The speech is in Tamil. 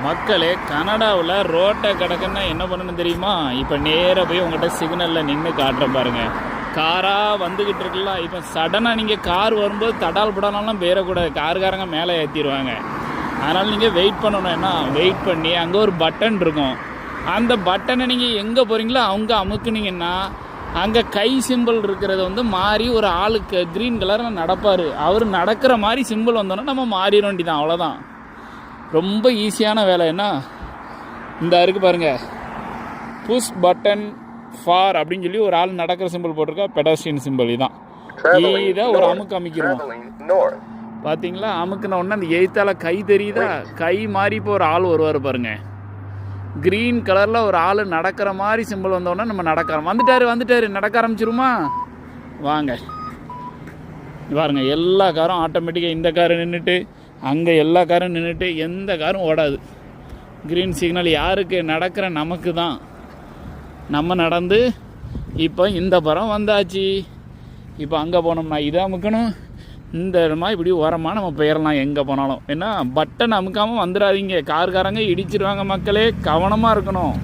மக்களே, கனடாவில் ரோட்டை கிடக்குன்னா என்ன பண்ணணும் தெரியுமா? இப்போ நேராக போய் உங்கள்கிட்ட சிக்னலில் நின்று காட்டுறேன் பாருங்கள். காராக வந்துக்கிட்டு இருக்குல்ல, இப்போ சடனாக நீங்கள் கார் வரும்போது தடால் படாலாம் பேரக்கூடாது, காருக்காரங்க மேலே ஏற்றிடுவாங்க. அதனால் நீங்கள் வெயிட் பண்ணணும். என்ன வெயிட் பண்ணி அங்கே ஒரு பட்டன் இருக்கும், அந்த பட்டனை நீங்கள் எங்கே போகிறீங்களோ அவங்க அமுக்குனீங்கன்னா அங்கே கை சிம்பிள் இருக்கிறது வந்து மாறி ஒரு ஆளுக்கு க்ரீன் கலரில் நடப்பார். அவர் நடக்கிற மாதிரி சிம்பிள் வந்தோன்னா நம்ம மாறிட வேண்டிதான், அவ்வளோதான். ரொம்ப ஈஸியான வேலை. என்ன இந்த இருக்குது பாருங்கள், புஷ் பட்டன் ஃபார் அப்படின்னு சொல்லி ஒரு ஆள் நடக்கிற சிம்பிள் போட்டிருக்கா, பெடஸ்ட்ரியன் சிம்பிள். இதுதான். இதை ஒரு அமுக்கு அமைக்கிறோம் பார்த்தீங்களா? அமுக்குன உடனே அந்த எய்த்தால் கை தெரியுதா? கை மாறி இப்போ ஒரு ஆள் வருவார் பாருங்கள், க்ரீன் கலரில் ஒரு ஆள் நடக்கிற மாதிரி சிம்பிள் வந்தோடனே நம்ம வந்துட்டாரு நடக்க ஆரம்பிச்சிருமா? வாங்க பாருங்க, எல்லா காரும் ஆட்டோமேட்டிக்காக, இந்த காரு நின்றுட்டு அங்கே எல்லா காரும் நின்றுட்டு எந்த காரும் ஓடாது. க்ரீன் சிக்னல் யாருக்கு? நடக்கிற நமக்கு தான். நம்ம நடந்து இப்போ இந்த பரம் வந்தாச்சு. இப்போ அங்கே போனோம்னா இதை அமுக்கணும், இந்த இடமா இப்படி ஓரமாக நம்ம போயிடலாம் எங்கே போனாலும். ஏன்னா பட்டன் அமுக்காமல் வந்துடாதீங்க, கார்காரங்க இடிச்சிருவாங்க. மக்களே கவனமாக இருக்கணும்.